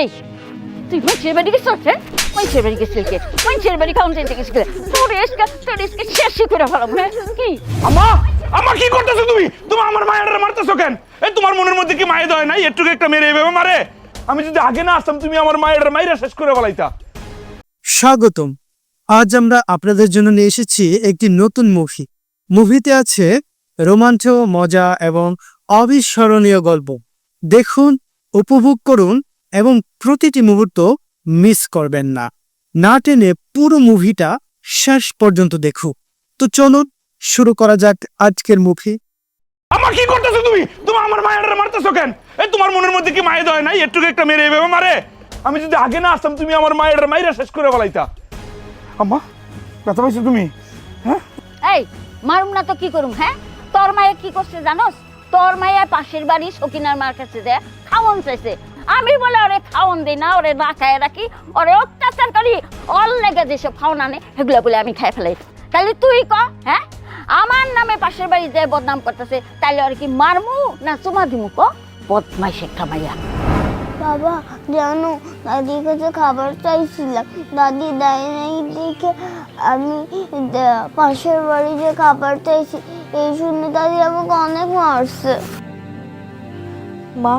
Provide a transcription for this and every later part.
এই তুই মানুষের বাড়ি গেছিস? হ্যাঁ, মানুষের বাড়ি গেছিস কে? মানুষের বাড়ি খাওয়ান চাইতে গেছিস তোর এসকে শেষই করে ফেলাম। হ্যাঁ কি আম্মা, আম্মা কি করতেছো তুমি? তুমি আমার মায়ের মারতেছো কেন? এই তোমার মনের মধ্যে কি মায়ে দয় নাই? একটু একটা মেরে এভাবে মারে? আমি যদি আগে না আসতাম তুমি আমার মায়ের মাইরা শেষ করে ফেলাইতা। স্বাগতম। আজ আমরা আপনাদের জন্য নিয়ে এসেছি একটি নতুন মুভি। মুভিতে আছে রোমাঞ্চ, মজা এবং অবিস্মরণীয় গল্প। দেখুন, উপভোগ করুন এবং প্রতিটি মুহূর্ত মিস করবেন না। না টেনে পুরো মুভিটা শেষ পর্যন্ত দেখুন। তো চলুন শুরু করা যাক আজকের মুভি। আম্মা কি করতেছো তুমি? তুমি আমার মায়ের মারতেছো কেন? এই তোমার মনের মধ্যে কি মায়ে দয় নাই? একটু একটা মেরে এভাবে মারে? আমি যদি আগে না আসতাম তুমি আমার মায়ের মাইরা শেষ করে ফেলাইতা। আম্মা, ব্যথা পাইছো তুমি? হ্যাঁ, এই মারুম না তো কি করুম? হ্যাঁ, তোর মায়ে কি করছে জানোস? তোর মায়ে পাশের বাড়ি সকিনার মার কাছে দেয় খাওয়ান চাইছে। আমি বলে ওরে খাওয়ান দিই না, ওরে না খায় রাখি, ওরে অত্যাচার করি। ওর লেগে যেসব খাওয়ান আনে সেগুলো বলে আমি খাই ফেলাই। তাহলে তুই ক, হ্যাঁ আমার নামে পাশের বাড়ি যে বদনাম করতেছে, তাহলে ওর কি মারমু না চুমা দিমু? ক বদমাইশ একটা মাইয়া। বাবা জানো, দাদির কাছে খাবার চাইছিলাম, দাদি দেয় নাই দেখে আমি পাশের বাড়ি যে খাবার চাইছি এই শুনে দাদি আমাকে অনেক মারছে। মা,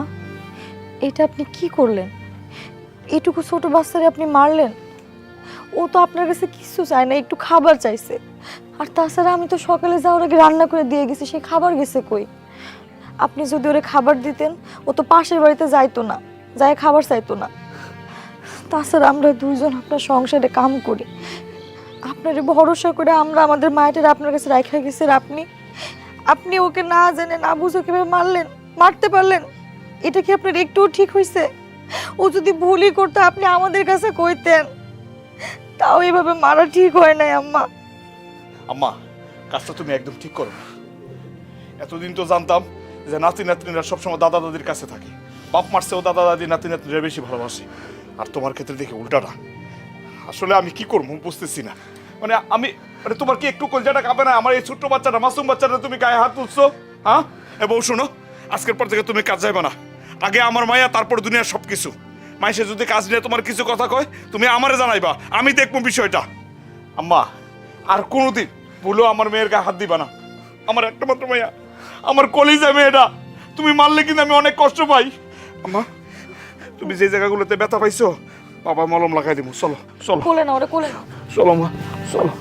এটা আপনি কি করলেন? এটুকু ছোট বাচ্চারে আপনি মারলেন? ও তো আপনার কাছে কিছু চায় না, একটু খাবার চাইছে। আর তাছাড়া আমি তো সকালে যাওয়ার আগে রান্না করে দিয়ে গেছি, সেই খাবার গেছে কই? আপনি যদি ওরে খাবার দিতেন ও তো পাশের বাড়িতে যাইতো না, যায় খাবার চাইতো না। তাছাড়া আমরা দুইজন আপনার সংসারে কাম করি, আপনার ভরসা করে আমরা আমাদের মায়ের আপনার কাছে রাখা গেছি। আপনি ওকে না জেনে না বুঝে কিভাবে মারতে পারলেন? এটা কি আপনার একটুও ঠিক হয়েছে? ও যদি ভুলই করতো আপনি আমাদের কাছে কইতেন। তাও এভাবে মারা ঠিক হয় নাই আম্মা। আম্মা, কাজটা তুমি একদম ঠিক করো না। এতদিন তো জানতাম যে নাতি নাতনিরা সবসময় দাদা দাদির কাছে থাকে। বাপ মারছেও দাদা দাদি নাতি নাতনিরা বেশি ভালোবাসে। আর তোমার ক্ষেত্রে দেখে উল্টাটা। আসলে আমি কি করবো বুঝতেছি না। মানে তোমার কি একটু কলজাটা কাঁপে না? আমার এই ছোট্ট বাচ্চাটা, মাসুম বাচ্চাটা তুমি গায়ে হাত তুলছো? হ্যাঁ, এবং শোনো, আজকের পর থেকে তুমি কাজ যাইবে না। আগে আমার মায়া, তারপর দুনিয়ার সবকিছু। মাইসে যদি কাজ নিয়ে তোমার কিছু কথা কয় তুমি আমারে জানাইবা, আমি দেখবো বিষয়টা। আম্মা, আর কোনোদিন ভুলো আমার মেয়ের গায়ে হাত দিবা না। আমার একটা মাত্র মাইয়া, আমার কলিজা মেয়েটা তুমি মারলে কিন্তু আমি অনেক কষ্ট পাই। আম্মা, তুমি যে জায়গাগুলোতে ব্যথা পাইছো বাবা মলম লাগাই দিব। চলো চলো, কোলে না ওরে, কোলে না। চলো মা, চলো।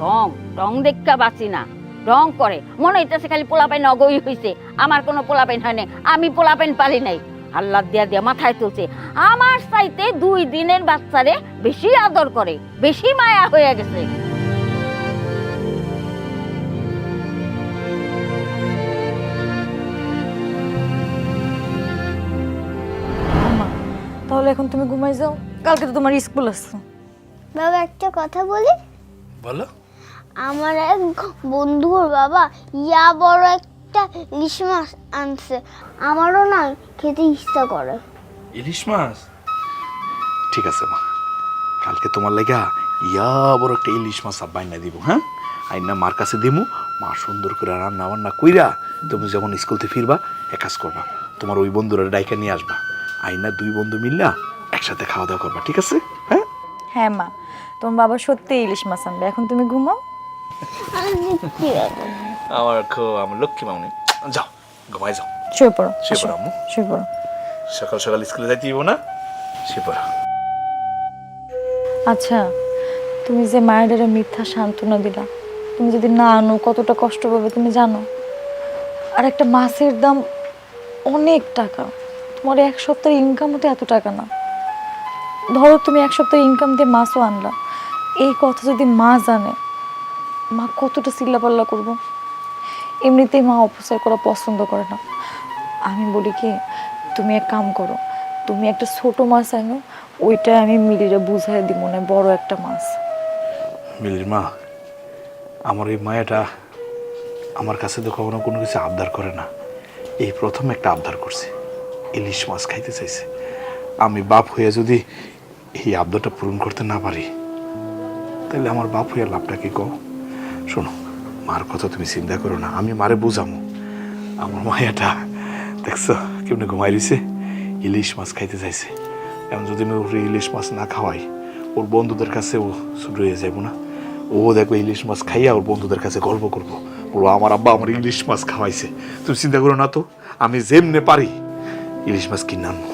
রং রং দেখা বাঁচি না, রং করে মনে হইতেছে খালি পোলাপাইন অগই হইছে। আমার কোনো পোলাপাইন হয় নাই, আমি পোলাপাইন পালি নাই। আল্লাহ দিয়া দিয়া মাথায় তুলছে। আমার চাইতে 2 দিনের বাচ্চারে বেশি আদর করে, বেশি মায়া হয়ে গেছে। আম্মা, তাহলে এখন তুমি ঘুমাই যাও, কালকে তো তোমার স্কুল আছে। বাবা একটা কথা বলি? বলো। আমার এক বন্ধুর বাবা ইয়া বড় একটা ইলিশ মাছ আনছে, আমারও না খেতে ইচ্ছা করে। ইলিশ মাছ? ঠিক আছে মা, কালকে তোমার লাগা ইয়া বড় একটা ইলিশ মাছ বাইনা দিব। হ্যাঁ, আইনা মার কাছে দিমু। মা সুন্দর করে রান্না বান্না কইরা তুমি যখন স্কুল থেকে ফিরবা এক কাজ করবা, তোমার ওই বন্ধুরা ডাইকা নিয়ে আসবা। আইনা 2 বন্ধু মিললা একসাথে খাওয়া দাওয়া করবা, ঠিক আছে? হ্যাঁ হ্যাঁ মা, তোমার বাবা সত্যি ইলিশ মাছ আনবে। এখন তুমি ঘুমাও। আমার লক্ষ্মী মামনি, যাও ঘুমাই যাও। শুয়ে পড়ো, শুয়ে পড়ো আম্মু। শুয়ে পড়ো। সকাল সকাল স্কুলে যাইতে দিব না, শুয়ে পড়ো। আচ্ছা, তুমি যে মায়ের মিথ্যা সান্ত্বনা দিলা, তুমি যদি না আনো কতটা কষ্ট পাবে তুমি জানো? আর একটা মাছের দাম অনেক টাকা। তোমার 1 সপ্তাহের ইনকাম হতে এত টাকা না। ধরো তুমি 1 সপ্তাহের ইনকাম দিয়ে মাছও আনলা, এই কথা যদি মা জানে, মা কতটা চিল্লাপাল্লা করবো। এমনিতেই মা অপচয় করা পছন্দ করে না। আমি বলি কি, তুমি এক কাম করো, তুমি একটা ছোট মাছ আনো, ওইটা আমি মিলিরে বুঝাই দিব না বড় একটা মাছ। মিলির মা, আমার এই মায়াটা আমার কাছে তো কখনো কোনো কিছু আবদার করে না। এই প্রথম একটা আবদার করছে, ইলিশ মাছ খাইতে চাইছে। আমি বাপ হইয়া যদি এই আবদারটা পূরণ করতে না পারি তাহলে আমার বাপ হইয়া লাভটা কি কও? শোনো, মার কথা তুমি চিন্তা করো না, আমি মারে বুঝামো। আমার মায়াটা দেখছো কেমনি ঘুমাই রইছে, ইলিশ মাছ খাইতে চাইছে। এখন যদি আমি ওর ইলিশ মাছ না খাওয়াই, ওর বন্ধুদের কাছে ও ছুট হয়ে যাবো না। ও দেখবে ইলিশ মাছ খাইয়া ওর বন্ধুদের কাছে গল্প করবো, বলবো আমার আব্বা আমার ইলিশ মাছ খাওয়াইছে। তুমি চিন্তা করো না তো, আমি যেমনে পারি ইলিশ মাছ কিনে আনবো।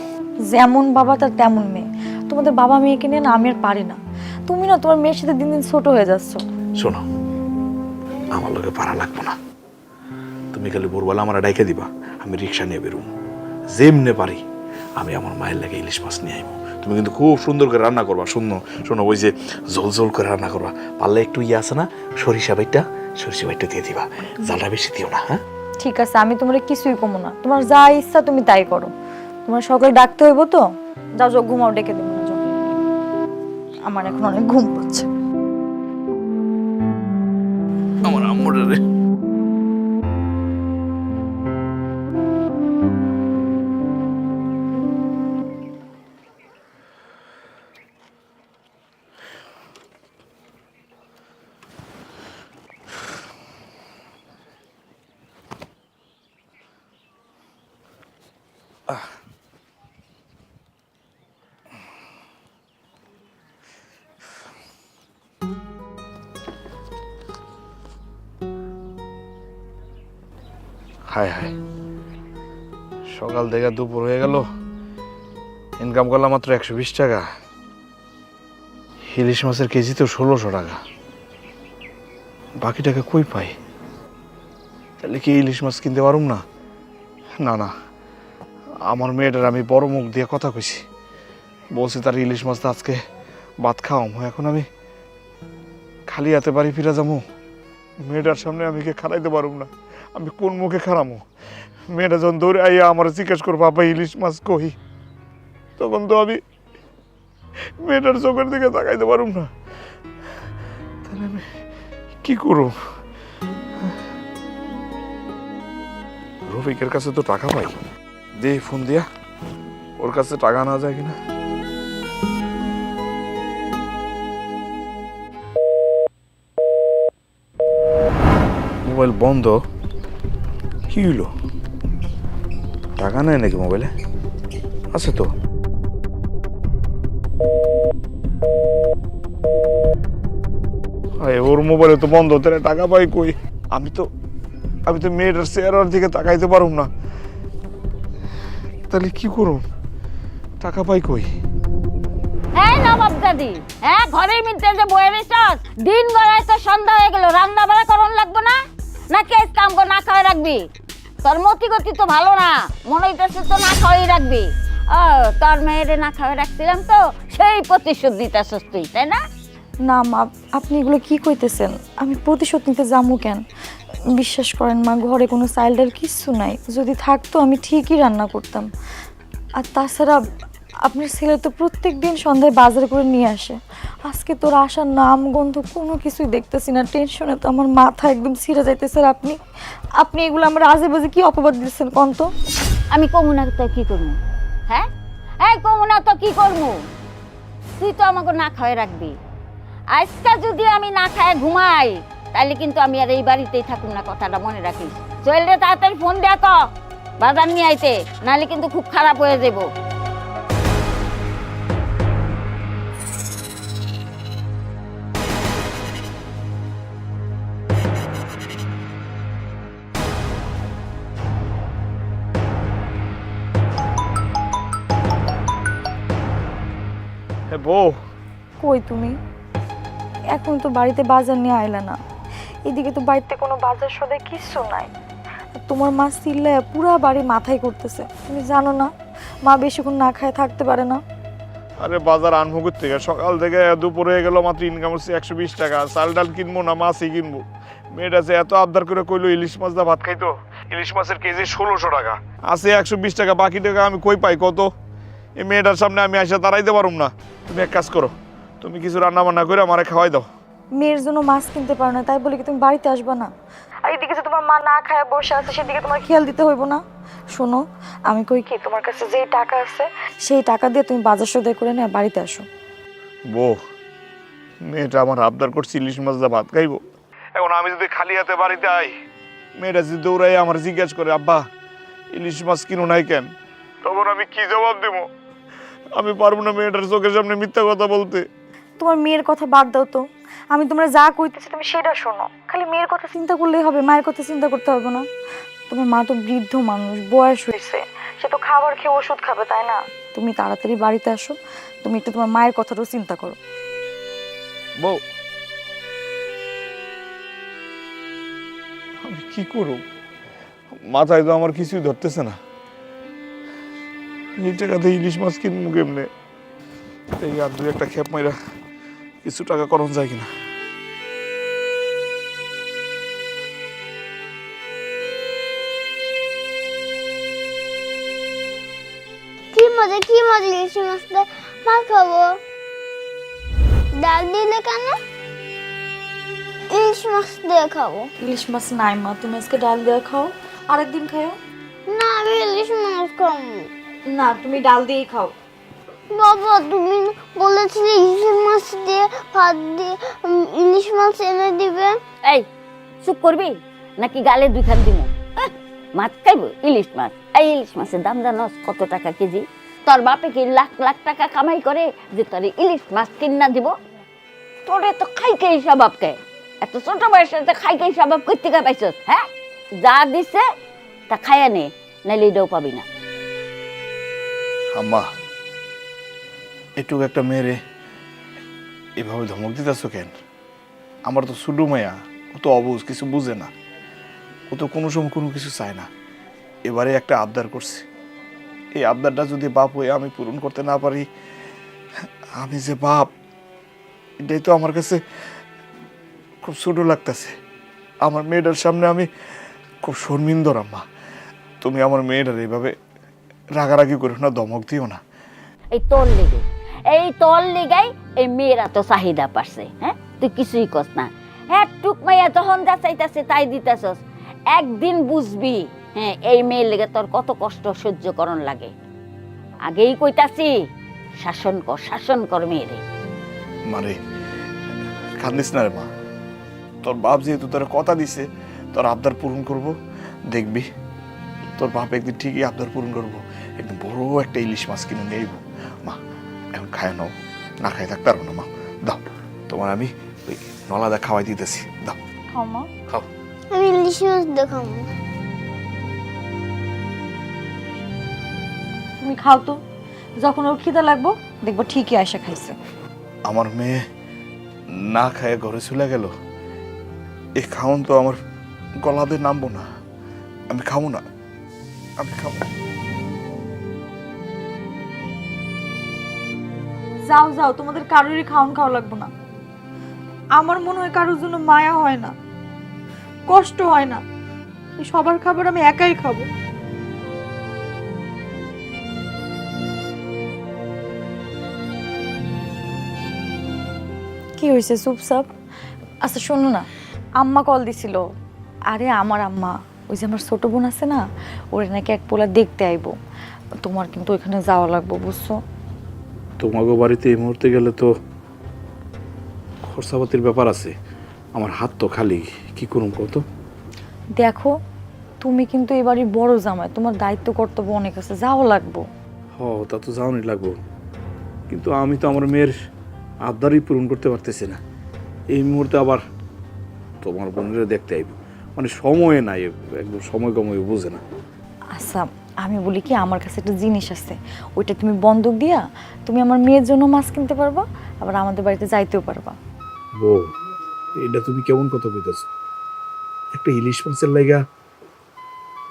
যেমন বাবা তার তেমন মেয়ে। তোমাদের বাবা মেয়েকে নিয়ে না আমি আর পারি না। তুমি না তোমার মেয়ের সাথে দিন দিন ছোট হয়ে যাচ্ছ। শোনো, আমার লোকে পারা লাগবো না, তুমি খালি ভোরবেলা আমার ডাইকে দিবা, আমি রিক্সা নিয়ে বেরোবো। যেমনে পারি আমি আমার মায়ের লাগে ইলিশ মাছ নিয়ে আইবো। তুমি কিন্তু খুব সুন্দর করে রান্না করবা। শোনো ওই যে ঝোল ঝোল করে রান্না করবা। পারলে একটু আছে না সরিষা বাইটটা দিয়ে দিবা, জালটা বেশি দিও না। হ্যাঁ ঠিক আছে, আমি তোমার কিছুই কমো না। তোমার যা ইচ্ছা তুমি তাই করো। তোমার সকালে ডাকতে হইব তো, যাও যাও ঘুমাও, ডেকে দেবো না। যাও, আমার এখন অনেক ঘুম পাচ্ছে। আমার আম্মুর রে। হায় হায়, সকাল থেকে দুপুর হয়ে গেল, ইনকাম করলাম মাত্র 120 টাকা। ইলিশ মাছের কেজি তো 1600 টাকা। বাকি টাকা কই পাই? তাহলে কি ইলিশ মাছ কিনতে পারুম না? না না, আমার মেয়েটার আমি বড় মুখ দিয়ে কথা কইছি, বলছি তার ইলিশ মাছ তো আজকে ভাত খাওয়াম। এখন আমি খালি হাতে বাড়ি ফিরে যাবো? মেয়েটার সামনে আমি কে খারাইতে পারুম না, আমি কোন মুখে খারামো? মেয়েটা যখন দৌড়ে আইয়া আমার জিজ্ঞেস করবো বাবা ইলিশ মাছ কই, তখন তো আমি মেয়েটার চোখের দিকে তাকাইতে পারুম না। তাহলে আমি কি করব? রফিকের কাছে তো টাকা পাই, দে ফোন দিয়া ওর কাছে টাকা না যায় কিনা। মোবাইল বন্ধ, কি হইলো? টাকা নেই নাকি মোবাইলে? আছে তো। ওর মোবাইলে তো বন্ধ, তাহলে টাকা পাই কই? আমি তো মেয়েটার চেহারার দিকে তাকাইতে পারুম না, তাহলে কি করুম? টাকা পাই কই? এই নবাব দাদি, হ্যাঁ ঘরের মধ্যে যে বয়ে রেছস, দিন গড়ায় তো সন্ধ্যা হয়ে গেল, রান্না বাড়া করন লাগবে না? না কেস কাম করে না খাওয়াই রাখবি? তোর মতি গতি তো ভালো না, মনে হইতেছে তো না খাওয়াই রাখবি। ও তোর মেয়েরে না খাওয়াই রাখছিলাম তো সেই প্রতিশোধ দিতেছস তুই, তাই না? না মা, আপনি এগুলো কি কইতেছেন? আমি প্রতিশোধ নিতে যাবো কেন? বিশ্বাস করেন মা, ঘরে কোনো চাইল্ডের কিচ্ছু নাই। যদি থাকতো আমি ঠিকই রান্না করতাম। আর তাছাড়া আপনার ছেলে তো প্রত্যেক দিন সন্ধ্যায় বাজার করে নিয়ে আসে। আজকে তোর আসার নাম গন্ধ কোনো কিছুই দেখতেছি না। টেনশনে তো আমার মাথা একদম ছিঁড়ে যাইতেছে। আর আপনি এগুলো আমার আজে বাজে কি অপবাদ দিচ্ছেন কোন তো? আমি কমু না তো কি করবো? হ্যাঁ এই কমু না তো কি করবো? তুই তো আমাকে না খাওয়াই রাখবি। আজকে যদি আমি না খায় ঘুমাই, তাহলে কিন্তু আমি আর এই বাড়িতেই থাকুম না, কথাটা মনে রাখিস। চললে তাড়াতাড়ি ফোন দেখ বাজার নিয়ে আইতে, নাহলে কিন্তু খুব খারাপ হয়ে যাব। বউ, কই তুমি? এখন তো বাড়িতে বাজার নিয়ে আইলা না। এদিকে তো বাড়িতে কোনো বাজার সদাই কিচ্ছু নাই। আর তোমার মা চিল্লায় পুরা বাড়ি মাথায় করতেছে। তুমি জানো না মা বেশিক্ষণ না খায় থাকতে পারে না। আরে বাজার আনবো থেকে সকাল থেকে দুপুর হয়ে গেল, মাত্র ইনকাম হচ্ছে 120 টাকা। চাল ডাল কিনবো না মাছই কিনবো। মেয়েটা যে এত আবদার করে কইলো ইলিশ মাছ দা ভাত খাইতো, ইলিশ মাছের কেজি 1600 টাকা, আছে 120 টাকা। বাকি টাকা আমি কই পাই কত? এই মেয়েটার সামনে আমি আসা দাঁড়াইতে পারুম না। তুমি এক কাজ করো, তুমি কিছু রান্না বান্না করে আমারে খাওয়াই দাও। মেয়ের জন্য মাছ কিনতে পারো না তাই বলে কি তুমি বাড়িতে আসবে না? আর এদিকে যে তোমার মা না খায় বসে আছে, সেদিকে তোমার খেয়াল দিতে হইব না? শোনো, আমি কই কি, তোমার কাছে যে টাকা আছে সেই টাকা দিয়ে তুমি বাজার সদাই করে নিয়ে বাড়িতে আসো। বউ, মেয়েটা আমার আবদার করছে ইলিশ মাছ দা ভাত খাইবো। এখন আমি যদি খালি হাতে বাড়িতে আই, মেয়েটা যদি দৌড়াই আমার জিজ্ঞেস করে আব্বা ইলিশ মাছ কিনো নাই কেন, তখন আমি কি জবাব দেবো? আমি পারবো না মেয়েটার চোখের সামনে মিথ্যা কথা বলতে। তোমার মেয়ের কথা বাদ দাও তো, আমি তোমরা যা কইতেছি তুমি সেটা শোনো। খালি মেয়ের কথা চিন্তা করলেই হবে, মায়ের কথা চিন্তা করতে হবে না। তোমার মা তো বৃদ্ধ মানুষ, বয়স হয়েছে, সে তো খাবার খেয়ে ওষুধ খাবে, তাই না? তুমি তাড়াতাড়ি বাড়িতে আসো, তুমি একটু তোমার মায়ের কথাটাও চিন্তা করো। বউ, আমি কি করব? মাথায় তো আমার কিছুই ধরতেছে না। এই টাকাতে ইলিশ মাছ কিনবো কেমনে? এই আর দুই একটা খেপ মাইরা কিছু টাকা করণ যায় কিনা। কি মজা ইলিশ মাছ দিয়ে ভাত খাবো। ডাল দিলে কেন? ইলিশ মাছ দিয়ে খাবো। ইলিশ মাছ নাই মা, তুমি আজকে ডাল দিয়ে খাও, আরেকদিন খাও। না, আমি ইলিশ মাছ খাবো না, তুমি ডাল দিয়েই খাও। বাবা, তুমি বলেছিলে ইলিশ মাছ দিয়ে ভাত দিয়ে ইলিশ মাছ এনে দিবে। এই চুপ করবি নাকি গালে দুইখান দিব? মাছ খাইবো ইলিশ মাছ? এই ইলিশ মাছের দাম জানোস কত টাকা কেজি? তোর বাপে কি লাখ লাখ টাকা কামাই করে যে তোর ইলিশ মাছ কিনা দিব? তোরে তো খাইকে স্বভাব কে, এত ছোট বয়সে খাইকে স্বভাব করতে কে পাইছস? হ্যাঁ, যা দিছে তা খাইয়া নে, নাইলে এটাও পাবি না। আম্মা, এটুকু একটা মেয়েরে এভাবে ধমক দিতেছো কেন? আমার তো ছোট মায়া, ও তো অবুঝ, কিছু বুঝে না। ও তো কোনো সময় কোনো কিছু চায় না। এবারে একটা আবদার করছে, এই আবদারটা যদি বাপ হয়ে আমি পূরণ করতে না পারি, আমি যে বাপ এটাই তো আমার কাছে খুব ছোট লাগতেছে। আমার মেয়েটার সামনে আমি খুব শর্মিন্দর। আম্মা, তুমি আমার মেয়েটার এইভাবে রাগারাগি করো না, ধমক দিও না। এই তোর লেগাই এই মেয়েরা তো চাহিদা পারছে। হ্যাঁ, তুই কিছুই কস না। হ্যাঁ, টুক মাইয়া যখন যা চাইতাছে তাই দিতেছস। একদিন বুঝবি, হ্যাঁ, এই মেয়ের লেগে তোর কত কষ্ট সহ্য করন লাগে। আগেই কইতাছি, শাসন কর মেয়েরে। মানে কান্দিস না রে মা, তোর বাপ যেহেতু তোর কথা দিছে তোর আবদার পূরণ করব, দেখবি তোর বাপ একদিন ঠিকই আবদার পূরণ করবো। একদম বড় একটা ইলিশ মাছ কিনে নিয়ে আইবো। মা, এখন খায় নাও, না খাই থাকতে পারবো না। মা দাও, তোমার আমি ওই নলাদা খাওয়াই দিতেছি, দাও খাও মা। খাও। আমি ইলিশ মাছ দিয়ে খাবো। তুমি খাও তো, যখন ওর খিদা লাগবো দেখবো ঠিকই আয়সা খাইছে। আমার মেয়ে না খায় ঘরে চলে গেল, এই খাওন তো আমার গলাতে নামবো না। আমি খাবো না, আমি খাবো। যাও যাও, তোমাদের কারোরই খাওন খাওয়া লাগবে না। আমার মনে হয় কারোর জন্য মায়া হয় না, কষ্ট হয় না। এই সবার খাবার আমি একাই খাবো। কি হয়েছে চুপচাপ? আচ্ছা শোনো না, আম্মা কল দিছিল। আরে আমার আম্মা, ওই যে আমার ছোট বোন আছে না, ওরে নাকি এক পোলা দেখতে আইবো। তোমার কিন্তু ওইখানে যাওয়া লাগবে, বুঝছো? তোমাকে বাড়িতে এই মুহূর্তে গেলে তো খরচাপাতির ব্যাপার আছে, আমার হাত তো খালি, কি করুম কত? দেখো, তুমি কিন্তু এবারই বড় জামাই, তোমার দায়িত্ব কর্তব্য অনেক আছে, যাওয়া লাগবো। হ, তা তো যাওয়ানি লাগবো, কিন্তু আমি তো আমার মেয়ের আবদারই পূরণ করতে পারতেছি না। এই মুহূর্তে আবার তোমার বোনেরা দেখতে আইব, মানে সময় নাই, একদম সময় কমই বুঝে না। আচ্ছা আমি বলি কি, আমার কাছে একটা জিনিস আছে, ওইটা তুমি বন্ধক দিয়া তুমি আমার মেয়ের জন্য মাছ কিনতে পারবা, আবার আমাদের বাড়িতে যাইতেও পারবা। বউ, এটা তুমি কেমন কথা কইতেছ? একটা ইলিশ মাছের লাইগা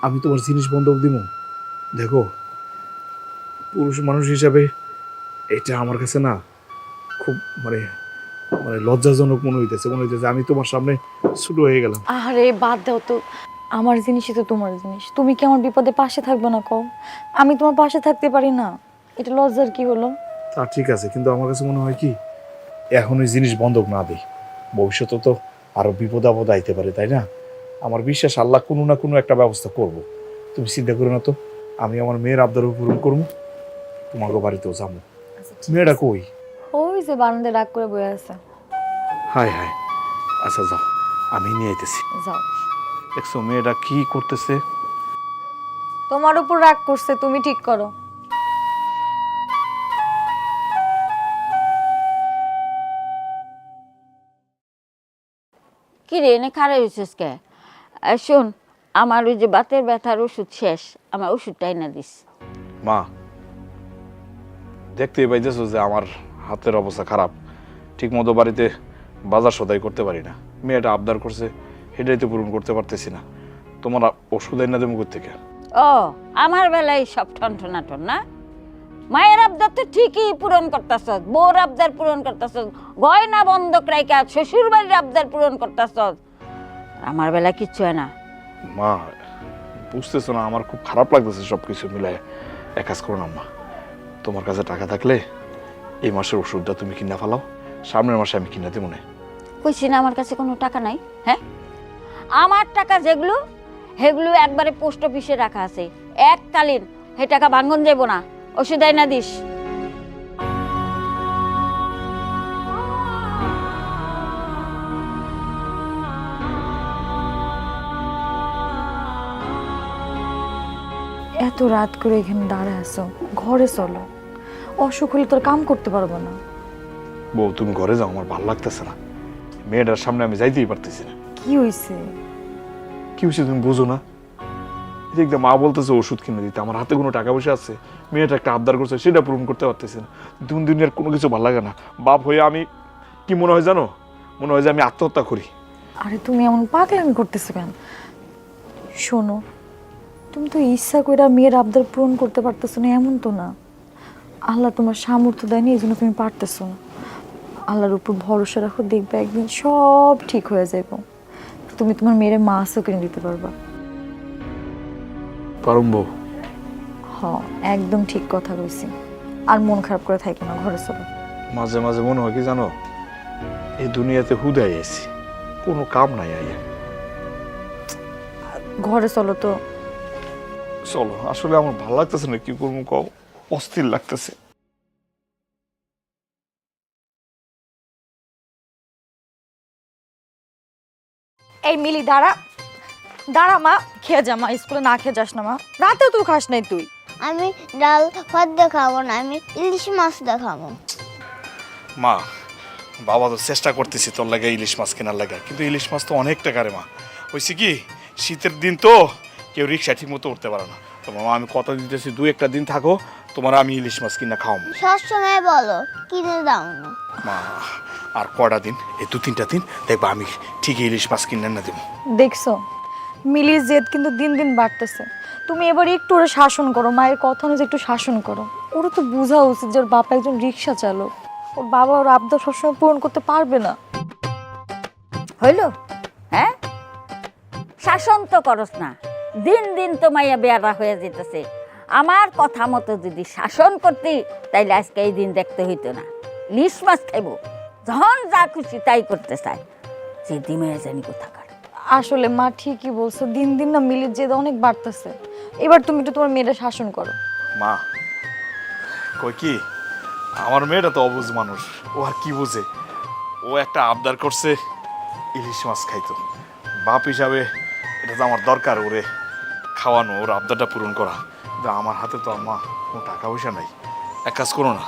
আমি তোমার জিনিস বন্ধক দিব? দেখো, পুরুষ মানুষ হিসাবে এটা আমার কাছে না খুব মানে মানে লজ্জাজনক মনে হইতেছে আমি তোমার সামনে ছোট হয়ে গেলাম। আরে বাদ দাও তো, আমার জিনিসই তো তোমার জিনিস, তুমি কি আমার বিপদে পাশে থাকবে না কও? আমি তোমার পাশে থাকতে পারি না, এটা লজ্জার কি হলো? তা ঠিক আছে, কিন্তু আমার কাছে মনে হয় কি, এখন ওই জিনিস বন্ধক না দিই, ভবিষ্যতে তো আরো বিপদ আপদ আইতে পারে, তাই না? আমার বিশ্বাস আল্লাহ কোনো না কোনো একটা ব্যবস্থা করব। তুমি চিন্তা করো না তো, আমি আমার মেয়ের আবদার পূরণ করবো, তোমাকে বাড়িতেও যাবো। মেয়েটা কই? ওই যে বারান্দায় রাগ করে বয়ে আছে। হায় হায়, আচ্ছা যাও, আমি নিয়ে আইতেছি। যাও। দেখছো মেয়েটা কি করতেছে? তোমার উপর রাগ করছে, তুমি ঠিক করো। কি রে এনে খারাপ হয়েছিস কে? শোন, আমার ওই যে বাতের ব্যথার ওষুধ শেষ, আমার ওষুধটাই না দিস। মা, দেখতেই পাইতেছো যে আমার হাতের অবস্থা খারাপ, ঠিক মতো বাড়িতে বাজার সদাই করতে পারি না। মেয়েটা আবদার করছে, সেটাই তো পূরণ করতে পারতেছি না। তোমার ওষুধ এনে দেবো কোথেকে? ও, আমার বেলায় সব ঠনঠনাঠন না? মায়ের আবদার তো ঠিকই পূরণ করতেছ, বউর আবদার পূরণ করতেছ, গয়না বন্ধক রাইকা শ্বশুর বাড়ির আবদার পূরণ করতেছ। আমার বেলায় কিচ্ছু হয় না। মা, বুঝতেছো না, আমার খুব খারাপ লাগতেছে সবকিছু মিলাই। এক কাজ করো না মা, তোমার কাছে টাকা থাকলে এই মাসের ওষুধটা তুমি কিনা ফেলাও, সামনের মাসে আমি কিনা দেবো না। কইছি না আমার কাছে কোনো টাকা নাই? হ্যাঁ, আমার টাকা যেগুলো সেগুলো একবারে পোস্ট অফিসে রাখা আছে, এককালীন। সেই টাকা ভাঙ্গন যাব না, ওষুধ আইনা দিস। এত রাত করে এখানে দাঁড়ায় আছো, ঘরে চলো। অসুখ হলে তোর কাম করতে পারবো না। বউ, তুমি ঘরে যাও, আমার ভালো লাগতেছে না। মেয়েটার সামনে আমি যাইতেই পারতেছি না। কি হয়েছে? কি হয়েছে তুমি বুঝো না? দেখতে মা বলতেছে ওষুধ কিনে দিতে, আমার হাতে কোনো টাকা পয়সা আছে? মেয়েটা একটা আবদার করছে, সেটা পূরণ করতে পারতেছি না। দুনিয়ার কোনো কিছু ভালো লাগে না। বাপ হয়ে আমি কি মনে হয় জানো? মনে হয় যে আমি আত্মহত্যা করি। আরে তুমি এমন পাগলামি করতেছো কেন? শোনো, তুমি তো ইচ্ছা কইরা মেয়ের আবদার পূরণ করতে পারতেছো না এমন তো না। আল্লাহ তোমার সামর্থ্য দেয়নি, এই জন্য তুমি পারতেছো না। আল্লাহর উপর ভরসা রাখো, দেখবে একদিন সব ঠিক হয়ে যাবে। তুমি তোমার মেয়ের মাছও কিনে দিতে পারবা। পারুম বউ? হ, একদম ঠিক কথা কইছি। আর মন খারাপ করে থাকো না, ঘরে চলো। মাঝে মাঝে মনে হয় কি জানো, এই দুনিয়াতে হুদাই আছি, কোনো কাম নাই আইয়া। ঘরে চলো তো। চলো, আসলে আমার ভালো লাগতেছে না, কি করবো কও, অস্থির লাগতেছে। এই মিলি দাঁড়া, দাঁড়া মা, খেয়ে যা মা, স্কুলে না খেয়ে যাস না মা। রাতেও তুই খাস নাই তুই। আমি ডাল ভাত দেখাবো না, আমি ইলিশ মাছ দেখাবো। মা, বাবা তো চেষ্টা করতেছি তোর লাগে ইলিশ মাছ কেনার লাগে, কিন্তু ইলিশ মাছ তো অনেক টাকা রে মা। হয়েছে কি, শীতের দিন তো কেউ রিক্সা ঠিক মতো উঠতে পারে না। তো মামা, আমি কথা দিতেছি, 2-1 দিন থাকো, তোমার আমি ইলিশ মাছ কিনা খাওয়াবো। সবসময় বলো কিনে দাও না। মা, আর কটা দিন, এই 2-3টা দিন দেখবা আমি ঠিকই ইলিশ মাছ কিনে না দেবো। দেখছো, মিলির জেদ কিন্তু দিন দিন বাড়তেছে। তুমি এবার একটু ওরা শাসন করো, মায়ের কথা অনুযায়ী একটু শাসন করো। ওরা তো বোঝা উচিত যে ওর বাবা একজন রিক্সা চালক, ওর বাবা ওর আবদার সবসময় পূরণ করতে পারবে না। হইল? হ্যাঁ, শাসন তো করস না, দিন দিন তো মাইয়া বেয়ারা হয়ে যেতেছে। আমার কথা মতো যদি শাসন করতি, তাইলে আজকে এই দিন দেখতে হইতো না। ইলিশ মাছ খাইব, যখন যা খুশি তাই করতে চায়, যে দিমে জানি কোথাকার। আসলে মা ঠিকই বলছো, দিন দিন না মিলির জেদ অনেক বাড়তেছে। এবার তুমি একটু তোমার মেয়েটা শাসন করো। মা, কই কি, আমার মেয়েটা তো অবুঝ মানুষ, ও আর কি বুঝে। ও একটা আবদার করছে ইলিশ মাছ খাইতো, বাপ হিসাবে এটা তো আমার দরকার, ওরে খাওয়ানো, ওর আবদারটা পূরণ করা। কিন্তু আমার হাতে তো মা কোনো টাকা পয়সা নাই। এক কাজ করো না,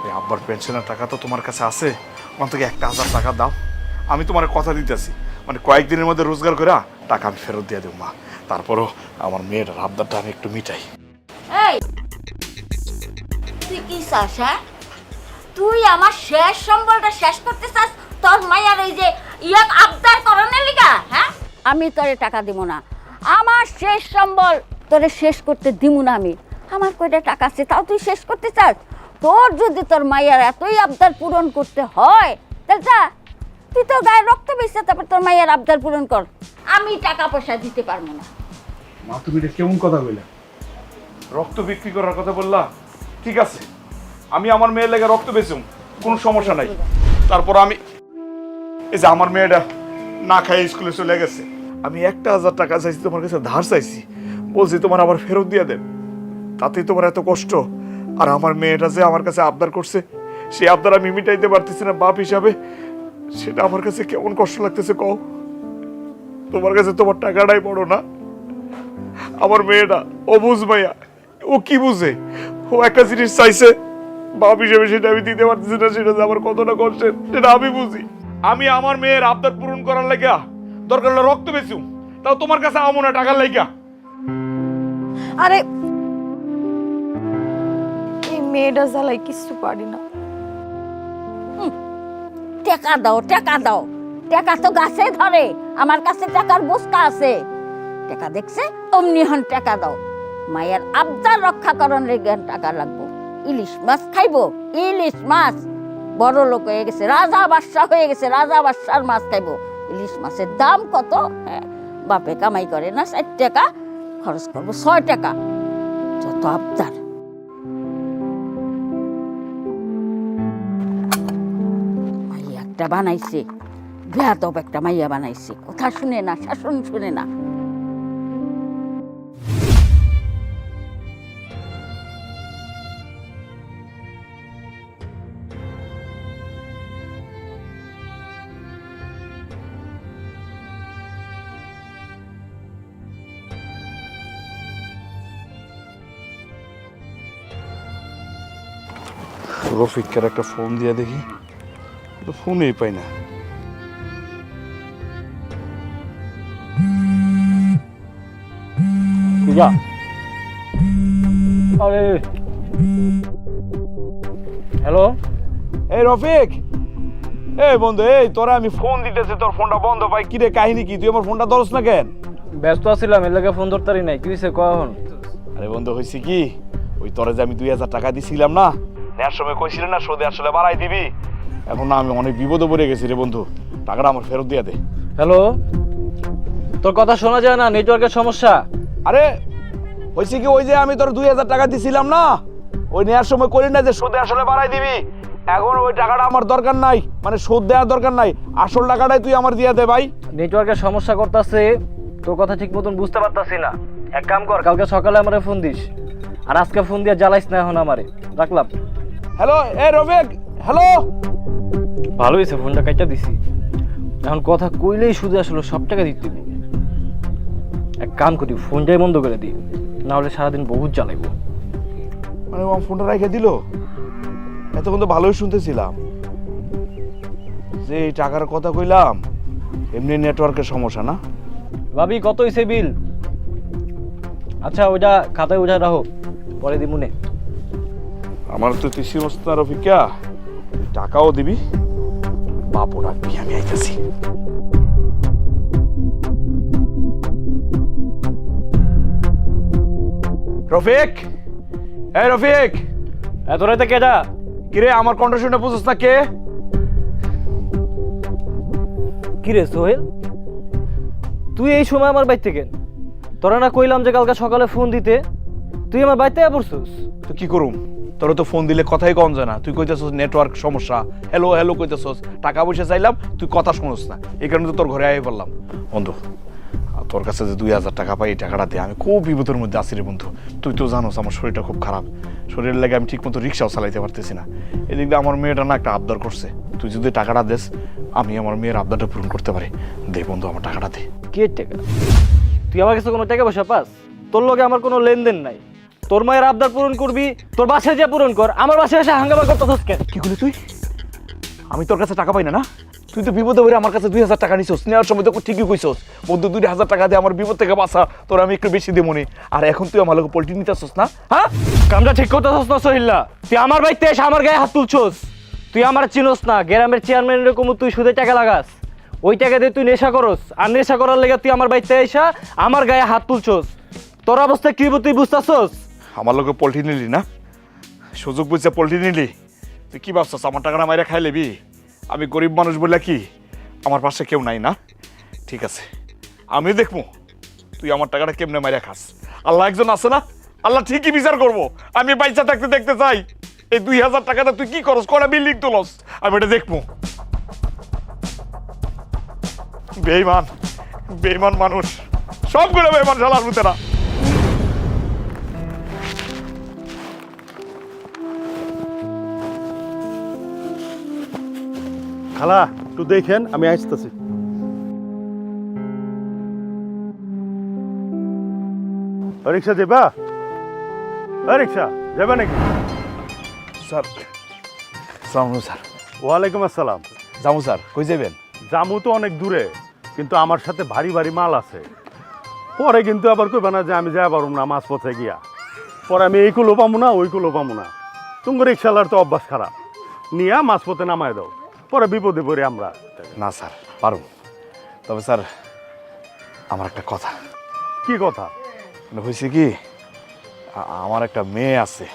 এই আব্বার পেনশনের টাকা তো তোমার কাছে আছে, ওখান থেকে 1000 টাকা দাও। আমি তোমার কথা দিতেছি, মানে কয়েকদিনের মধ্যে রোজগার করে টাকা আমি ফেরত দিয়ে দেবো মা। তারপরও আমার মেয়েটার আবদারটা আমি একটু মিটাই। এই, তুই কি চাস? হ্যাঁ, তুই আমার শেষ সম্বলটা শেষ করতে চাস তোর মাইয়ার এই যে আবদার করানোর লিগা? হ্যাঁ, আমি তোরে টাকা দিব না, আমার শেষ সম্বল তোরে শেষ করতে দিব না আমি। আমার কয়টা টাকা আছে তাও তুই শেষ করতে চাস? তোর যদি তোর মাইয়ার এতই আবদার পূরণ করতে হয়, তাহলে যা, তুই তো গায়ে রক্ত বেচে তারপর তোর মাইয়ার আবদার পূরণ কর। আমি টাকা পয়সা দিতে পারবো না। মা, তুমি এটা কেমন কথা বললে? রক্ত বিক্রি করার কথা বললা? ঠিক আছে, আমি আমার মেয়ের লেগে রক্ত বেচুম, কোনো সমস্যা নাই। তারপর আমি এই যে আমার মেয়েটা না খাই স্কুলে চলে গেছে, আমি 1000 টাকা চাইছি তোমার কাছে, ধার চাইছি, বলছি তোমার আবার ফেরত দিয়ে দেন, তাতেই তোমার এত কষ্ট। আর আমার মেয়েটা যে আমার কাছে আবদার করছে, সেই আবদার আমি মিটাইতে পারতেছি না বাপ হিসাবে, সেটা আমার কাছে কেমন কষ্ট লাগতেছে কও। তোমার কাছে তোমার টাকাটাই বড় না? আমার মেয়েটা অবুঝ মাইয়া, ও কি বুঝে? ও একটা জিনিস চাইছে, বাপ হিসেবে সেটা আমি দিতে পারতেছি না, সেটা যে আমার কতটা কষ্টের সেটা আমি বুঝি। আমি আমার মেয়ের আবদার পূরণ করার লাগা দরকার হলে রক্ত বেচুম, তাও তোমার কাছে আমো না টাকার লাগা। আরে এই মেয়েটা জ্বালাই কিছু পারি না। টাকা দাও, টাকা দাও। টাকা তো গাছে ধরে, আমার কাছে টাকার বস্তা আছে। টাকা দেখছে অমনি হন টাকা দাও। মায়ের আবদার রক্ষা করণ লেগে টাকা লাগবো। ইলিশ মাছ খাইবো, ইলিশ মাছ। বড় লোক হয়ে গেছে, রাজা বাদশা হয়ে গেছে, রাজা বাদশার মাছ খাইবো। ইলিশ মাছের দাম কত? হ্যাঁ, বাপে কামাই করে না 60 টাকা, খরচ করবো 6 টাকা। যত আবদার। মাইয়া একটা বানাইছে, বেয়াদব একটা মাইয়া বানাইছে। কথা শুনে না, শাসন শুনে না। রফিককে একটা ফোন দিয়ে দেখি, ফোনই পাই না। হ্যালো, এই রফিক, এই বন্ধু, এই তোরা আমি ফোন দিতেছি, তোর ফোনটা বন্ধ পাই। কি রে, কাহিনী কি? তুই আমার ফোনটা ধরস না কেন? ব্যস্ত আছিলাম, এর লাগে ফোন ধরতারি নাই। কি হয়েছে কখন? আরে বন্ধু, হয়েছে কি, ওই তোরা যে আমি 2000 টাকা দিছিলাম না, নেওয়ার সময় কইছিলেন না সুদে আসলে বাড়াই দিবি। এখন না আমি অনেক বিপদে পড়ে গেছি রে বন্ধু, টাকাটা আমার ফেরত দিয়ে দে। হ্যালো, তোর কথা শোনা যায় না, নেটওয়ার্কের সমস্যা। আরে হয়েছে কি, ওই যে আমি তোর 2000 টাকা দিছিলাম না, ওই নেওয়ার সময় করি না যে সুদে আসলে বাড়াই দিবি। এখন ওই টাকাটা আমার দরকার নাই, মানে সুদ দেওয়ার দরকার নাই, আসল টাকাটাই তুই আমার দিয়ে দে ভাই। নেটওয়ার্কের সমস্যা করতেছে, তোর কথা ঠিক মতন বুঝতে পারতাছি না। এক কাম কর, কালকে সকালে আমারে ফোন দিস, আর আজকে ফোন দিয়ে জ্বালাইস না এখন আমারে। রাখলাম। হ্যালো, এ রফিক, হ্যালো। ভালো হয়েছে, ফোনটা কাইটা দিছি। এখন কথা কইলেই শুধু আসলে সব টাকা দিতে দিবি। এক কাম করি, ফোনটাই বন্ধ করে দিই, না হলে সারাদিন বহুত জ্বালাইব। মানে আমার ফোনটা রেখে দিল। এতক্ষণ তো ভালোই শুনতেছিলাম যে এই টাকার কথা কইলাম, এমনি নেটওয়ার্কের সমস্যা না। ভাবি কত হয়েছে বিল? আচ্ছা ওইটা খাতায় উঠে রাখো, পরে দিমুনে। আমার তো তুই চিনস না রফিকা, টাকাও দিবি, বাপও রাখবি। আমি আইতাছি। রফিক, এই রফিক, এত রাতে কেডা? কিরে আমার কণ্ঠ শুনে বুঝছ না কে? কিরে সোহেল, তুই এই সময় আমার বাইতে কেন? তোরা না কইলাম যে কালকে সকালে ফোন দিতে, তুই আমার বাইতে পড়ছিস। তো কি করুম, তোর তো ফোন দিলে কথাই কম যায় না। তুই কইতেছস নেটওয়ার্ক সমস্যা, হ্যালো হ্যালো কইতেছস, টাকা পয়সা চাইলাম, তুই কথা শুনস না। এই কারণে তো তোর ঘরে আই পড়লাম। বন্ধু, তোর কাছে যে 2000 টাকা পাই, এই টাকাটা দিয়ে আমি খুব বিপদের মধ্যে আছি রে বন্ধু। তুই তো জানোস আমার শরীরটা খুব খারাপ, শরীরের লাগে আমি ঠিক মতো রিক্সাও চালাইতে পারতেছি না। এদিক দিয়ে আমার মেয়েটা না একটা আবদার করছে, তুই যদি টাকাটা দেস আমি আমার মেয়ের আবদারটা পূরণ করতে পারি। দে বন্ধু, আমার টাকাটা দে। কে টাকা? তুই আমার কাছে কোনো টাকা পয়সা পাস? তোর লগে আমার কোনো লেনদেন নাই। তোর মায়ের আবদার পূরণ করবি, তোর বাসায় যা পূরণ কর, আমার বাসায় এসে হাঙ্গামা করতেছস কেন? কি করলি তুই? আমি তোর কাছে টাকা পাই না না? তুই তো বিপদে পড়ে আমার কাছে 2000 টাকা নিছস, নেওয়ার সময় তো ঠিকই কইছস বন্ধু 2000 টাকা দিয়ে আমার বিপদ থেকে বাঁচা, তোর আমি একটু বেশি দেবনি। আর এখন তুই আমার লোক পল্টি নিতেছস না? হ্যাঁ, কামটা ঠিক করতেছস না সোহিল্লা? তুই আমার বাড়িতে এসে আমার গায়ে হাত তুলছস। তুই আমার চিনস না, গ্রামের চেয়ারম্যান এরকম তুই সুদে টাকা লাগাস, ওই টাকা দিয়ে তুই নেশা করস, আর নেশা করার লেগে তুই আমার বাড়িতে এসে আমার গায়ে হাত তুলছস। তোর অবস্থা কি তুই বুঝতেছস? আমার লোকে পল্টি নিলি না, সুযোগ বুঝছে পল্টি নিলি। তুই কি ভাবছস আমার টাকাটা মাইরা খাই লেবি? আমি গরিব মানুষ বলে কি আমার পাশে কেউ নাই না? ঠিক আছে, আমি দেখবো তুই আমার টাকাটা কেমনে মাইরা খাস। আল্লাহ একজন আছে না, আল্লাহ ঠিকই বিচার করবো। আমি পয়সা থাকতে দেখতে চাই এই 2000 টাকাটা তুই কি করস, কটা বিল্ডিং তোলস, আমি এটা দেখবো। বেঈমান, বেঈমান মানুষ, সবগুলো বেঈমান শালার মুতেরা। খালা একটু দেখেন, আমি আসতেছি। রিক্সা যাবা? রিক্সা যাবে নাকি? স্যার, সালাম স্যার। ওয়ালাইকুম আসসালাম। যাবো স্যার, কই যাবেন? জামু তো অনেক দূরে, কিন্তু আমার সাথে ভারী ভারী মাল আছে। পরে কিন্তু আবার কইবা না যে আমি যাই পারুম না মাছ পথে গিয়া। পরে আমি এই কুলো পাবো না, ওই কুলো পাবো না। তুমি রিক্সালার তো অভ্যাস খারাপ, নিয়া মাছ পথে নামায় দাও, পরে বিপদে পড়ি আমরা। না স্যার, পারুম। তবে স্যার আমার একটা কথা। কি কথা? হয়েছে কি, আমার একটা মেয়ে আছে,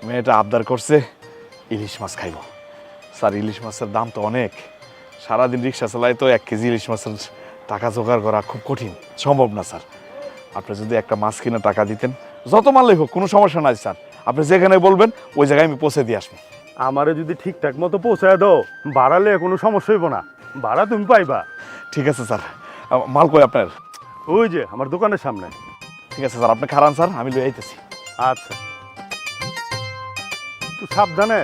মেয়েটা আবদার করছে ইলিশ মাছ খাইব। স্যার ইলিশ মাছের দাম তো অনেক, সারাদিন রিক্সা চালাই তো 1 কেজি ইলিশ মাছের টাকা জোগাড় করা খুব কঠিন, সম্ভব না স্যার। আপনি যদি একটা মাছ কিনে টাকা দিতেন, যত মালই হোক কোনো সমস্যা নাই স্যার, আপনি যেখানে বলবেন ওই জায়গায় আমি পৌঁছে দিয়ে আসবো। আমারে যদি ঠিকঠাক মতো পৌঁছায় দাও, বাড়ালে কোনো সমস্যা হইব না, ভাড়া তুমি পাইবা। ঠিক আছে স্যার, মাল কই আপনার? ওই যে আমার দোকানের সামনে। ঠিক আছে স্যার, আপনি খারান স্যার, আমি লই আইতেছি। আচ্ছা, তুই সাবধানে।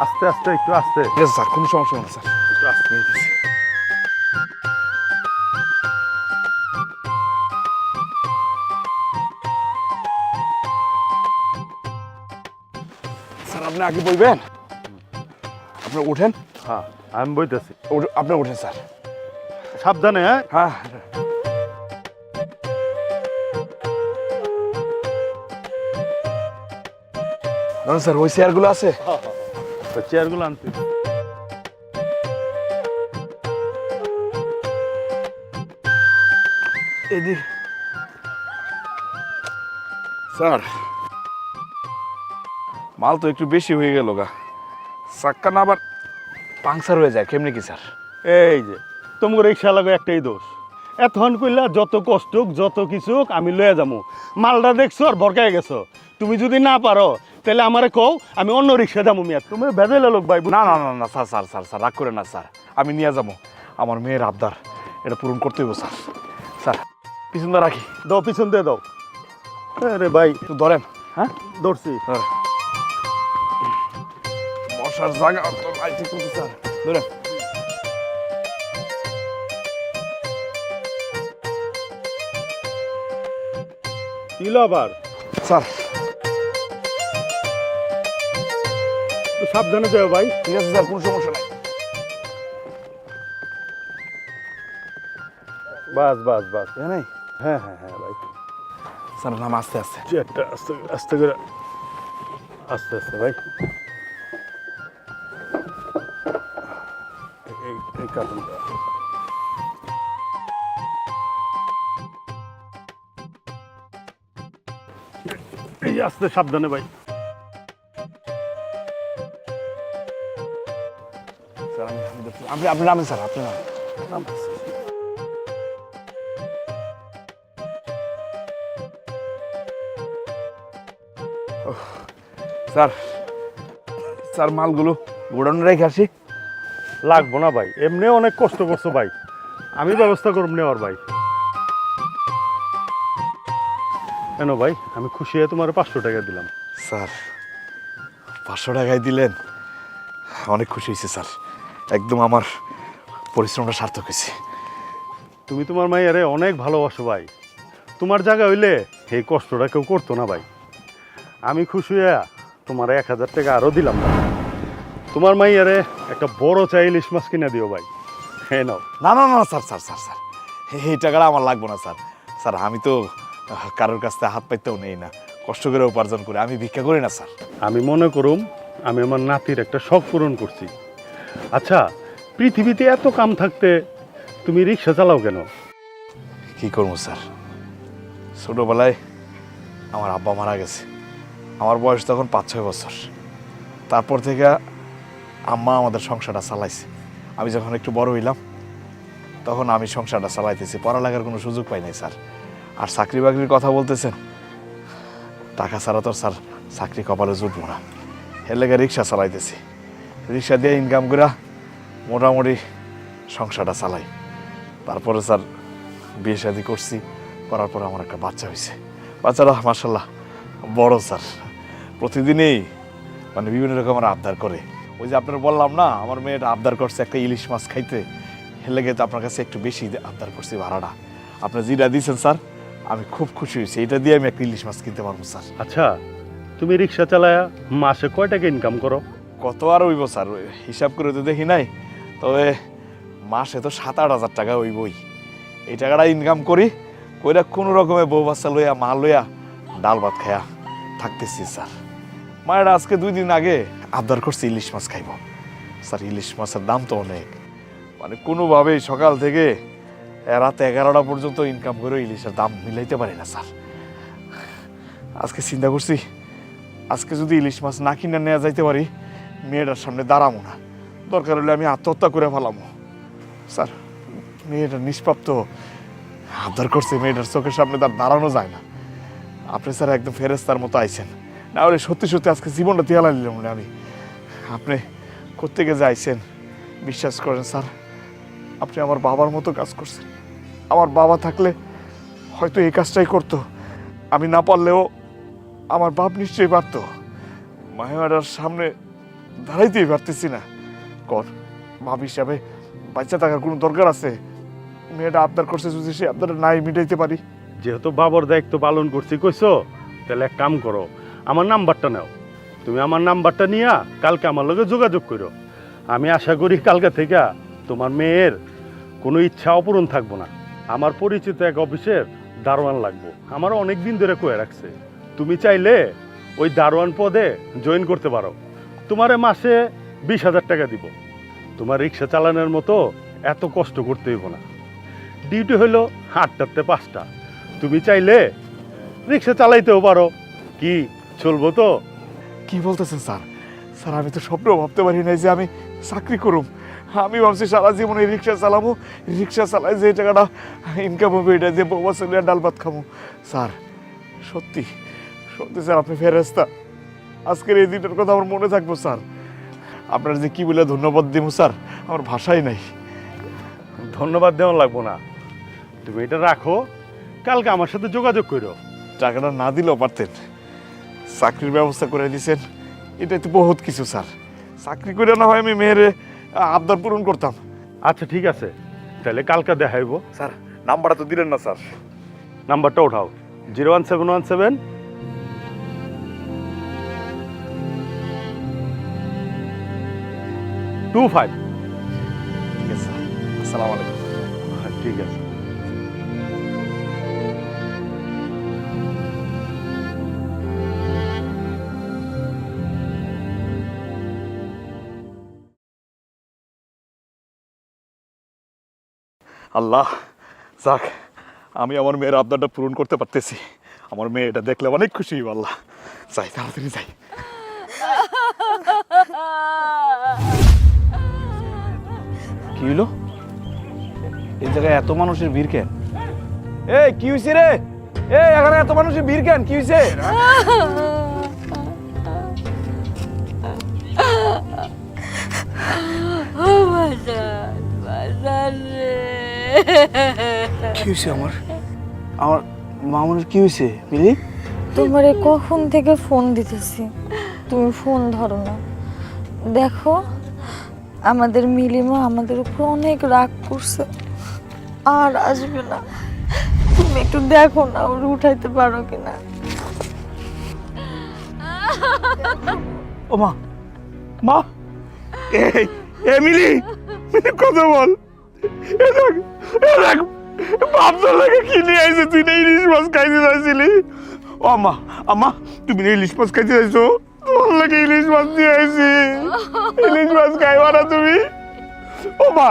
আস্তে আস্তে, একটু আস্তে, ঠিক আছে স্যার, কোনো সমস্যা না স্যার, একটু আস্তে। লই আইতেছি। স্যার আপনি আগে বলবেন, আপনি উঠেন। হ্যাঁ, আমি বইতেছি। আপনি উঠেন স্যার। সাবধানে, হ্যাঁ। হ্যাঁ ধরুন স্যার, ওই চেয়ারগুলো আছে। তো চেয়ারগুলো আনতে। এদিক স্যার, মাল তো একটু বেশি হয়ে গেল গা, চাক্কা না আবার পাংচার হয়ে যায়, কেমনি কি স্যার? এই যে তোমার রিক্সা লাগো একটাই দোষ, এতক্ষণ কইলা যত কষ্ট হোক যত কিছু হোক আমি লয়ে যাবো, মালটা দেখছো আর ভরকায় গেছো। তুমি যদি না পারো তাহলে আমারে কও, আমি অন্য রিক্সা যাবো। মিয়া তুমি বেদেলে লোক ভাই। না না না না স্যার স্যার স্যার স্যার রাগ করে না স্যার, আমি নিয়ে যাবো, আমার মেয়ের আবদার, এটা পূরণ করতে হইব স্যার। স্যার পিছনটা রাখি। দাও, পিছন দিয়ে দাও। আরে ভাই, একটু ধরেন। হ্যাঁ ধরছি। ধরেন, বসার জায়গা তো নাই ঠিক মতো স্যার, ধরেন। কিল আবার স্যার একটু সাবধানে যাও ভাই। ঠিক আছে স্যার, কোনো সমস্যা নাই। বাস বাস বাস। নেই হ্যাঁ হ্যাঁ হ্যাঁ ভাই। স্যার নাম আস্তে আস্তে। চেয়ারটা আস্তে আস্তে করে, আস্তে আস্তে ভাই। এই কারণটা এই আস্তে, সাবধানে ভাই। স্যার আপনি আপনি নামেন স্যার, আপনি নামেন। স্যার স্যার মালগুলো গোডাউনে রেখে আসি। লাগবো না ভাই, এমনি অনেক কষ্ট করছো ভাই, আমি ব্যবস্থা করব নেওয়ার ভাই। কেন ভাই, আমি খুশি হয়ে তোমার 500 টাকা দিলাম। স্যার 500 টাকায় দিলেন, অনেক খুশি হয়েছে স্যার, একদম আমার পরিশ্রমটা সার্থক হয়েছে। তুমি তোমার মাইয়ারে অনেক ভালোবাসো ভাই, তোমার জায়গা হইলে এই কষ্টটা কেউ করতো না ভাই। আমি খুশি হয়ে তোমার 1000 টাকা আরও দিলাম না। তোমার মাইয়ারে একটা বড় চাই ইলিশ মাছ কিনে দিও ভাই। হ্যাঁ নাও। না না না স্যার স্যার স্যার স্যার এই টাকাটা আমার লাগবে না স্যার। স্যার আমি তো কারোর কাছ থেকে হাত পাইতেও নেই না, কষ্ট করে উপার্জন করে, আমি ভিক্ষা করি না স্যার। আমি মনে করুম আমি আমার নাতির একটা শখ পূরণ করছি। আচ্ছা, পৃথিবীতে এত কাম থাকতে তুমি রিক্সা চালাও কেন? কি করবো স্যার, ছোটোবেলায় আমার আব্বা মারা গেছে, আমার বয়স তখন 5-6 বছর। তারপর থেকে আম্মা আমাদের সংসারটা চালাইছে। আমি যখন একটু বড় হইলাম তখন আমি সংসারটা চালাইতেছি, পড়ালেখার কোনো সুযোগ পাই নাই স্যার। আর চাকরি বাকরির কথা বলতেছেন, টাকা ছাড়া তো স্যার চাকরি কপালে জুটবো না, এর লেগে রিক্সা চালাইতেছি। রিক্সা দিয়ে ইনকাম করে মোটামুটি সংসারটা চালাই। তারপরে স্যার বিয়ে শাদি করছি, করার পরে আমার একটা বাচ্চা হয়েছে। বাচ্চারা মাশাআল্লাহ বড় স্যার, প্রতিদিনই মানে বিভিন্ন রকমের আবদার করে। ওই যে আপনার বললাম না, আমার মেয়েটা আবদার করছে একটা ইলিশ মাছ খাইতে, এর লেগে তো আপনার কাছে একটু বেশি আবদার করছি ভাড়াটা। আপনি যেটা দিয়েছেন স্যার আমি খুব খুশি হয়েছি, এটা দিয়ে আমি একটা ইলিশ মাছ কিনতে পারবো স্যার। আচ্ছা, তুমি রিক্সা চালায়া মাসে কয় টাকা ইনকাম করো? কত আর হইব স্যার, ওই হিসাব করে তো দেখি নাই, তবে মাসে তো 7-8 হাজার টাকা হইবই। এই টাকাটা ইনকাম করি, কইরা কোনো রকমে বউ বাচ্চা লইয়া মা লইয়া ডাল ভাত খায়া থাকতেছি স্যার। মায়েরা আজকে 2 দিন আগে আবদার করছে ইলিশ মাছ খাইব। স্যার ইলিশ মাছের দাম তো অনেক, মানে কোনোভাবেই সকাল থেকে রাত 11টা পর্যন্ত ইনকাম করে ইলিশের দাম মিলাইতে পারি না স্যার। আজকে চিন্তা করছি, আজকে যদি ইলিশ মাছ না কিনে নেওয়া যাইতে পারি, মেয়েটার সামনে দাঁড়াবো না, দরকার হলে আমি আত্মহত্যা করে ফেলামো। স্যার মেয়েটা নিষ্পাপ্ত, আবদার করছে, মেয়েটার চোখের সামনে তার দাঁড়ানো যায় না। আপনি স্যার একদম ফেরেস্তার মতো আইছেন, না হলে সত্যি সত্যি আজকে জীবনটা তিয়ালা নিলাম না আমি। আপনি কোত্থেকে যে আইছেন, বিশ্বাস করেন স্যার, আপনি আমার বাবার মতো কাজ করছেন। আমার বাবা থাকলে হয়তো এই কাজটাই করতো, আমি না পারলেও আমার বাপ নিশ্চয়ই পারত। মায়াটার সামনে দাঁড়াইতেই পারতেছি না। কর বাপ হিসাবে বাচ্চা থাকার কোনো দরকার আছে? মেয়েটা আবদার করছে, যদি সে আবদার নাই মিটাইতে পারি। যেহেতু বাবার দায়িত্ব পালন করছি কইছো, তাহলে এক কাম করো, আমার নাম্বারটা নাও। তুমি আমার নাম্বারটা নিয়া কালকে আমার লগে যোগাযোগ করো। আমি আশা করি কালকে থেকে তোমার মেয়ের কোনো ইচ্ছা অপূরণ থাকবো না। আমার পরিচিত এক অফিসের দারোয়ান লাগবো, আমার অনেক দিন ধরে কয়ে রাখছে। তুমি চাইলে ওই দারোয়ান পদে জয়েন করতে পারো। তোমারে মাসে 20,000 টাকা দিব। তোমার রিক্সা চালানোর মতো এত কষ্ট করতে হইব না। ডিউটি হইলো 8টাতে 5টা। তুমি চাইলে রিক্সা চালাইতেও পারো। কি চলবো তো? কি বলতেছেন স্যার? স্যার আমি তো স্বপ্নেও ভাবতে পারি নাই যে আমি চাকরি করুম। আমি ভাবছি সারা জীবনে রিক্সা চালাবো, রিক্সা চালাই যে টাকাটা ইনকাম হবে এটা দিয়ে বউ বাচ্চা লইয়া ডাল ভাত খাবো। স্যার সত্যি সত্যি স্যার, আপনি ফেরেস্তা। আজকের এই দিনটার কথা আমার মনে থাকবো স্যার। আপনার যে কি বলে ধন্যবাদ দিব স্যার, আমার ভাষাই নাই। ধন্যবাদ দেওয়া লাগবো না, তুমি এটা রাখো, কালকে আমার সাথে যোগাযোগ করো। টাকাটা না দিলেও পারতেন, চাকরির ব্যবস্থা করে দিয়েছেন, এটাই তো বহুত কিছু স্যার। চাকরি করে না হয় আমি মেয়ের আবদার পূরণ করতাম। আচ্ছা ঠিক আছে, তাহলে কালকে দেখাইব। স্যার নাম্বারটা তো দিলেন না স্যার। নাম্বারটা উঠাও, 01717 25। ঠিক আছে স্যার, আসসালামু আলাইকুম। ঠিক আছে। আল্লাহ, যাক আমি আমার মেয়ের আবদারটা পূরণ করতে পারতেছি। আমার মেয়ে এটা দেখলে অনেক খুশি হইব। আল্লাহ, যাই তাড়াতাড়ি যাই। কি হইলো? এই জায়গায় এত মানুষের ভিড় কেন? এই কি হইছে রে? এই এখানে এত মানুষের ভিড় কেন? কি হইছে? কি হয়েছে আমার আমার মামুনের কি হয়েছে মিলি? তোমারে কখন থেকে ফোন দিতেছি, তুমি ফোন ধরো না। দেখো আমাদের মিলিমা আমাদের উপর অনেক রাগ করছে, আর আসবে না। তুমি একটু দেখো না ওর উঠাইতে পারো কিনা। ও মা, মা, এই এমিলি, কথা বল। এ দেখ, বাপদার লাগে কি নিয়ে আইছে? তুই না ইলিশ মাছ খাইতে চাইছিলি? ও আম্মা, আম্মা তুমি না ইলিশ মাছ খাইতে চাইছো? তোমার লাগে ইলিশ মাছ নিয়ে আইছি। ইলিশ মাছ খাইবা না তুমি? ও মা,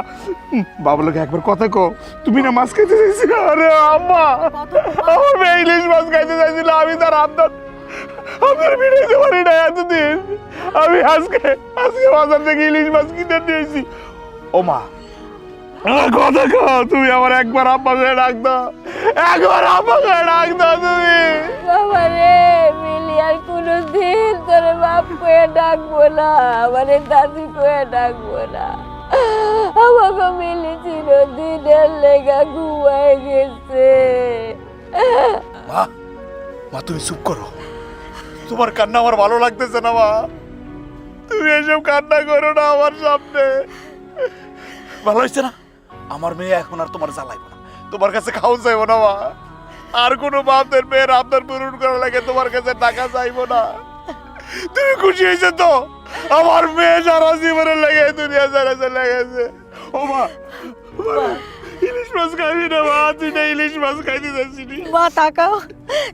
বাবার লাগে একবার কথা কো, তুমি না মাছ খাইতে চাইছি? আরে আম্মা, আমার মেয়ে ইলিশ মাছ খাইতে চাইছিল, আমি তার আবদার আপনার বিড়াইতে পারি না এতদিন। আমি আজকে বাজার থেকে ইলিশ মাছ কিনে নিয়েছি। ও মা, কথা কো, তুমি আমার একবার আব্বা করে ডাক দাও, একবার আব্বা করে ডাক দাও তুমি। বাবা রে, মিলি আর কোনোদিন তোর বাপ কয়ে ডাকবো না, আমার দাদি কয়ে ডাকবো না। আমাকে মিলি চিরদিনের লেগা ঘুমায় গেছে। মা, মা তুমি চুপ করো, তোমার কান্না আমার ভালো লাগতেছে না মা। তুমি এসব কান্না করো না আমার সামনে। ভালো হয়েছে না? আমার মেয়ে এখন আর তোমার জ্বালাইব না, তোমার কাছে খাওয়া যাইব না মা। আর কোনো বাপের মেয়ের আবদার পূরণ করার লাগে তোমার কাছে টাকা চাইবো না। তুমি খুশি হয়েছে তো? আমার মেয়ে সারা জীবনের লেগে দুনিয়া সারা চলে গেছে। ও মা, ইলিশ মাছ খাবি না মা? তুই না ইলিশ মাছ খাইতে যাচ্ছিলি? মা তাকাও,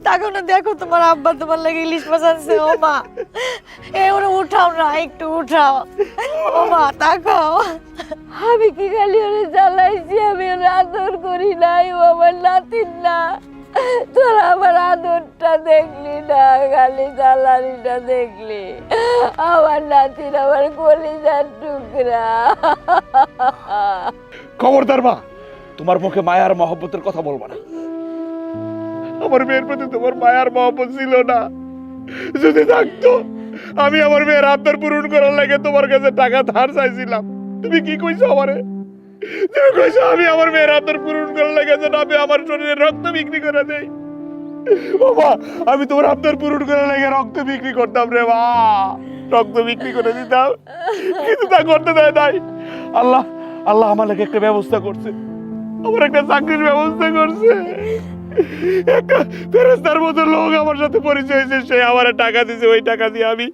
তাকাও না, দেখো তোমার আব্বা তোমার লাগে ইলিশ মাছ আনছে। ও মা, ওরা উঠাও না, একটু উঠাও। ও মা তাকাও। আমি কি খালি ওরে জ্বালাইছি? আমি ওরে আদর করি নাই, ও আমার নাতিন না। তোরা আমার আদরটা দেখলি না, খালি জ্বালানিটা দেখলি। আমার নাতিন আমার কলিজার টুকরা। খবরদার মা, তোমার মুখে মায়ার মহব্বতের কথা বলবা না। আমার মেয়ের প্রতি তোমার মায়ার মহব্বত ছিল না। যদি থাকতো, আমি আমার মেয়ের আবদার পূরণ করার লাগে তোমার কাছে টাকা ধার চাইছিলাম। তুমি কি কইছো আমারে? তুমি কইছো আমি আমার মেয়ের আবদার পূরণ করার লাগে যেন আমি আমার শরীরে রক্ত বিক্রি করে দেই। বাবা, আমি তোমার আবদার পূরণ করার লাগে রক্ত বিক্রি করতাম রে মা, রক্ত বিক্রি করে দিতাম, কিন্তু তা করতে দেয় নাই। আল্লাহ আল্লাহ আমার লাগে একটা ব্যবস্থা করছে, আমার একটা চাকরির ব্যবস্থা করছে। একটা ফেরেশতার মতো লোক আমার সাথে পরিচয় হয়েছে, সে আমার টাকা দিয়েছে। ওই টাকা দিয়ে আমি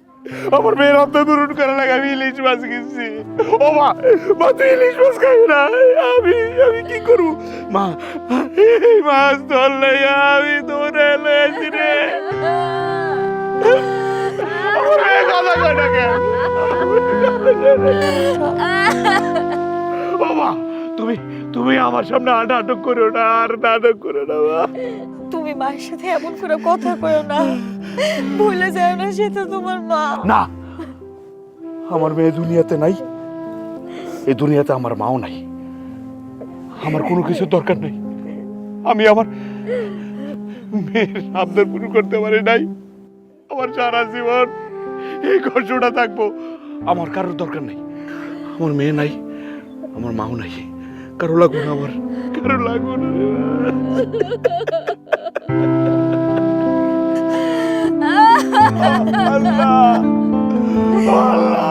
আমার মেয়ের আবদার পূরণ করার লাগে আমি ইলিশ মাছ কিনছি। ও মা, মা তুই ইলিশ মাছ খাবি না? আমি আমি কি করবো মা? এই মাছ ধরলে আমি ধরে লেছি রে। আমার মেয়ে কথা কয় না কেন? ও মা, তুমি তুমি আমার সামনে নাটক করো না, আর নাটক করো না মা। তুমি মায়ের সাথে এমন করে কথা কইও না, ভুলে যায় না, সে তো তোমার মা। না, আমার মেয়ে দুনিয়াতে নাই, এই দুনিয়াতে আমার মাও নাই। আমার কোনো কিছুর দরকার নেই। আমি আমার মেয়ের আবদার পূরণ করতে পারি নাই। আমার সারা জীবন এই কষ্টটা থাকবো। আমার কারোর দরকার নেই। আমার মেয়ে নাই, আমার মাও নাই, কারো লাগবো না, আমার কারো লাগবো না রে মা। আল্লাহ আল্লাহ